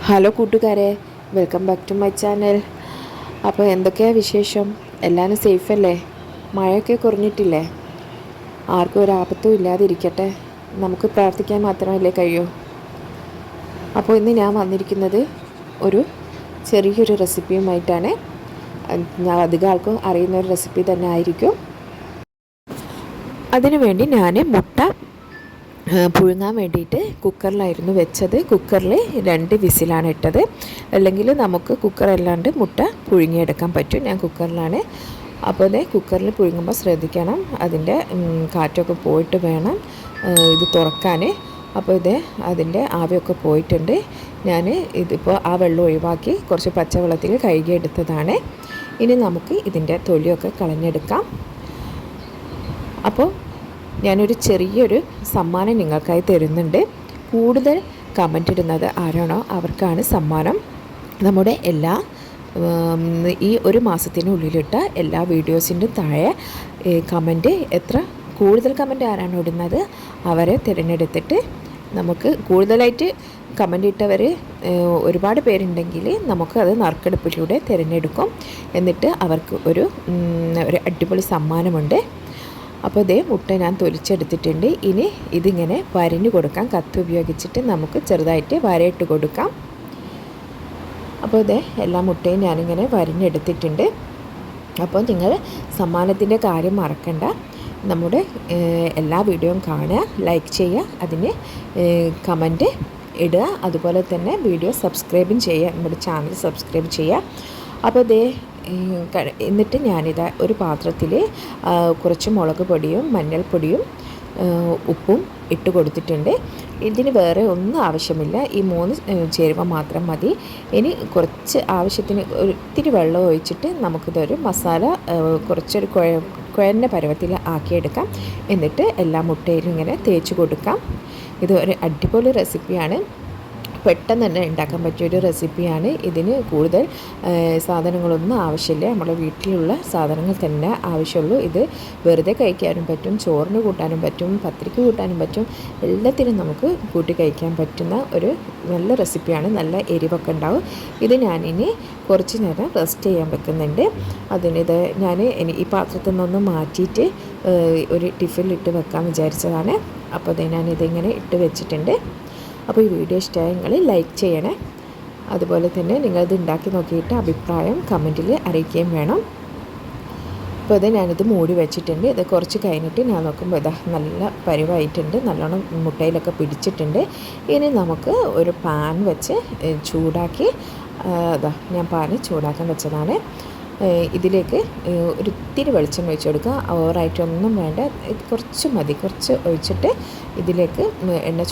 Hello കൂട്ടുകാരെ, welcome back to my channel. അപ്പോൾ എന്തൊക്കെയാണ് വിശേഷം? എല്ലാവരും സേഫല്ലേ? മഴയൊക്കെ കുറഞ്ഞിട്ടില്ലേ? ആർക്കും ഒരു ആപത്തും ഇല്ലാതിരിക്കട്ടെ. നമുക്ക് പ്രാർത്ഥിക്കാൻ മാത്രമല്ലേ കഴിയൂ. അപ്പോൾ ഇന്ന് ഞാൻ വന്നിരിക്കുന്നത് ഒരു ചെറിയൊരു റെസിപ്പിയുമായിട്ടാണ്. ഞാൻ അധികം ആൾക്കും അറിയുന്ന ഒരു റെസിപ്പി തന്നെ ആയിരിക്കും. അതിനുവേണ്ടി ഞാൻ മുട്ട പുഴുങ്ങാൻ വേണ്ടിയിട്ട് കുക്കറിലായിരുന്നു വെച്ചത്. കുക്കറിൽ 2 വിസിലാണ് ഇട്ടത്. അല്ലെങ്കിൽ നമുക്ക് കുക്കറല്ലാണ്ട് മുട്ട പുഴുങ്ങിയെടുക്കാൻ പറ്റും. ഞാൻ കുക്കറിലാണ്. അപ്പോൾ കുക്കറിൽ പുഴുങ്ങുമ്പോൾ ശ്രദ്ധിക്കണം, അതിൻ്റെ കാറ്റൊക്കെ പോയിട്ട് വേണം ഇത് തുറക്കാൻ. അപ്പോൾ അതിൻ്റെ ആവിയൊക്കെ പോയിട്ടുണ്ട്. ഞാൻ ഇതിപ്പോൾ ആ വെള്ളം ഒഴിവാക്കി കുറച്ച് പച്ചവെള്ളത്തിൽ കഴുകിയെടുത്തതാണ്. ഇനി നമുക്ക് ഇതിൻ്റെ തൊലിയൊക്കെ കളഞ്ഞെടുക്കാം. അപ്പോൾ ഞാനൊരു ചെറിയൊരു സമ്മാനം നിങ്ങൾക്കായി തരുന്നുണ്ട്. കൂടുതൽ കമൻ്റ് ഇടുന്നത് ആരാണോ അവർക്കാണ് സമ്മാനം. നമ്മുടെ ഈ ഒരു മാസത്തിനുള്ളിലിട്ട എല്ലാ വീഡിയോസിൻ്റെ താഴെ കമൻറ്റ് കൂടുതൽ കമൻറ്റ് ആരാണോ ഇടുന്നത് അവരെ തിരഞ്ഞെടുത്തിട്ട് നമുക്ക് കൂടുതലായിട്ട് കമൻ്റ് ഇട്ടവർ ഒരുപാട് പേരുണ്ടെങ്കിൽ നമുക്ക് അത് നറുക്കെടുപ്പിലൂടെ തിരഞ്ഞെടുക്കും. എന്നിട്ട് അവർക്ക് ഒരു അടിപൊളി സമ്മാനമുണ്ട്. അപ്പോൾ മുട്ട ഞാൻ തൊലിച്ചെടുത്തിട്ടുണ്ട്. ഇനി ഇതിങ്ങനെ വരഞ്ഞു കൊടുക്കാം. കത്തി ഉപയോഗിച്ചിട്ട് നമുക്ക് ചെറുതായിട്ട് വരയിട്ട് കൊടുക്കാം. അപ്പോൾ എല്ലാ മുട്ടയും ഞാനിങ്ങനെ വരഞ്ഞെടുത്തിട്ടുണ്ട്. അപ്പോൾ നിങ്ങൾ സമ്മാനത്തിൻ്റെ കാര്യം മറക്കണ്ട. നമ്മുടെ എല്ലാ വീഡിയോയും കാണുക, ലൈക്ക് ചെയ്യുക, അതിന് കമൻറ്റ് ഇടുക. അതുപോലെ തന്നെ വീഡിയോ സബ്സ്ക്രൈബും ചെയ്യുക, നമ്മുടെ ചാനൽ സബ്സ്ക്രൈബ് ചെയ്യുക. അപ്പോൾ എന്നിട്ട് ഞാനിതാ ഒരു പാത്രത്തിൽ കുറച്ച് മുളക് പൊടിയും മഞ്ഞൾപ്പൊടിയും ഉപ്പും ഇട്ട് കൊടുത്തിട്ടുണ്ട്. ഇതിന് വേറെ ഒന്നും ആവശ്യമില്ല. ഈ 3 ചേരുവ മാത്രം മതി. ഇനി കുറച്ച് ആവശ്യത്തിന് ഒത്തിരി വെള്ളം ഒഴിച്ചിട്ട് നമുക്കിതൊരു മസാല കുറച്ചൊരു കുഴഞ്ഞ പരുവത്തിൽ ആക്കിയെടുക്കാം. എന്നിട്ട് എല്ലാ മുട്ടയിലും ഇങ്ങനെ തേച്ച് കൊടുക്കാം. ഇത് ഒരു അടിപൊളി റെസിപ്പിയാണ്. പെട്ടെന്ന് തന്നെ ഉണ്ടാക്കാൻ പറ്റിയൊരു റെസിപ്പിയാണ്. ഇതിന് കൂടുതൽ സാധനങ്ങളൊന്നും ആവശ്യമില്ല. നമ്മുടെ വീട്ടിലുള്ള സാധനങ്ങൾ തന്നെ ആവശ്യമുള്ളൂ. ഇത് വെറുതെ കഴിക്കാനും പറ്റും, ചോറിന് കൂട്ടാനും പറ്റും, പത്തിരിക്ക് കൂട്ടാനും പറ്റും. എല്ലാത്തിനും നമുക്ക് കൂട്ടി കഴിക്കാൻ പറ്റുന്ന ഒരു നല്ല റെസിപ്പിയാണ്. നല്ല എരിവൊക്കെ ഉണ്ടാവും. ഇത് ഞാനിനി കുറച്ച് നേരം റെസ്റ്റ് ചെയ്യാൻ വെക്കുന്നുണ്ട്. ഞാൻ ഈ പാത്രത്തിൽ നിന്നൊന്ന് മാറ്റിയിട്ട് ഒരു ടിഫിനിലിട്ട് വെക്കാൻ വിചാരിച്ചതാണ്. അപ്പോൾ ഞാനിതിങ്ങനെ ഇട്ട് വെച്ചിട്ടുണ്ട്. അപ്പോൾ ഈ വീഡിയോ ഇഷ്ടമായി നിങ്ങൾ ലൈക്ക് ചെയ്യണേ. അതുപോലെ തന്നെ നിങ്ങളിത് ഉണ്ടാക്കി നോക്കിയിട്ട് അഭിപ്രായം കമൻറ്റിൽ അറിയിക്കുകയും വേണം. അപ്പോൾ ഞാനിത് മൂടി വെച്ചിട്ടുണ്ട്. ഇത് കുറച്ച് കഴിഞ്ഞിട്ട് ഞാൻ നോക്കുമ്പോൾ നല്ല പരിവായിട്ടുണ്ട്. നല്ലോണം മുട്ടയിലൊക്കെ പിടിച്ചിട്ടുണ്ട്. ഇനി നമുക്ക് ഒരു പാൻ വെച്ച് ചൂടാക്കി ഞാൻ പാന് ചൂടാക്കാൻ വെച്ചതാണ്. ഇതിലേക്ക് ഒരിത്തിരി വെളിച്ചെണ്ണ ഒഴിച്ച് കൊടുക്കുക. ഓവറായിട്ടൊന്നും വേണ്ട, കുറച്ച് മതി. കുറച്ച് ഒഴിച്ചിട്ട് ഇതിലേക്ക് എണ്ണ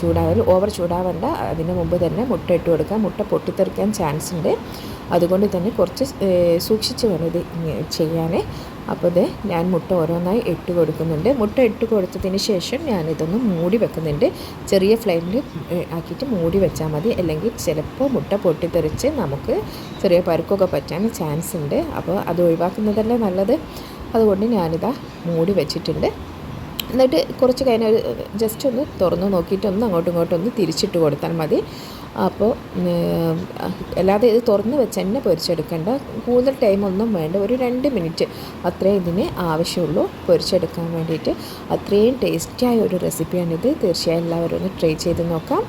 ഓവർ ചൂടാവേണ്ട. അതിന് മുമ്പ് തന്നെ മുട്ട ഇട്ട് കൊടുക്കുക. മുട്ട പൊട്ടിത്തെറിക്കാൻ ചാൻസ് ഉണ്ട്. അതുകൊണ്ട് തന്നെ കുറച്ച് സൂക്ഷിച്ച് വേണം ഇത് ചെയ്യാൻ. അപ്പോൾ ഞാൻ മുട്ട ഓരോന്നായി ഇട്ട് കൊടുക്കുന്നുണ്ട്. മുട്ട ഇട്ട് കൊടുത്തതിന് ശേഷം ഞാനിതൊന്ന് മൂടി വെക്കുന്നുണ്ട്. ചെറിയ ഫ്ലെയിമിൽ ആക്കിയിട്ട് മൂടി വെച്ചാൽ മതി. അല്ലെങ്കിൽ ചിലപ്പോൾ മുട്ട പൊട്ടിത്തെറിച്ച് നമുക്ക് ചെറിയ പരുക്കൊക്കെ പറ്റാൻ ചാൻസ് ഉണ്ട്. അപ്പോൾ അത് ഒഴിവാക്കുന്നതല്ലേ നല്ലത്. അതുകൊണ്ട് ഞാനിതാ മൂടി വെച്ചിട്ടുണ്ട്. എന്നിട്ട് കുറച്ച് കഴിഞ്ഞ് ജസ്റ്റ് ഒന്ന് തുറന്ന് നോക്കിയിട്ട് അങ്ങോട്ടും ഇങ്ങോട്ടും ഒന്ന് തിരിച്ചിട്ട് കൊടുത്താൽ മതി. അപ്പോൾ അല്ലാതെ ഇത് തുറന്ന് വെച്ച് തന്നെ പൊരിച്ചെടുക്കേണ്ട. കൂടുതൽ ടൈമൊന്നും വേണ്ട. ഒരു 2 മിനിറ്റ് അത്രയും ഇതിന് ആവശ്യമുള്ളൂ പൊരിച്ചെടുക്കാൻ വേണ്ടിയിട്ട്. അത്രയും ടേസ്റ്റിയായ ഒരു റെസിപ്പിയാണിത്. തീർച്ചയായും എല്ലാവരും ഒന്ന് ട്രൈ ചെയ്ത് നോക്കാം.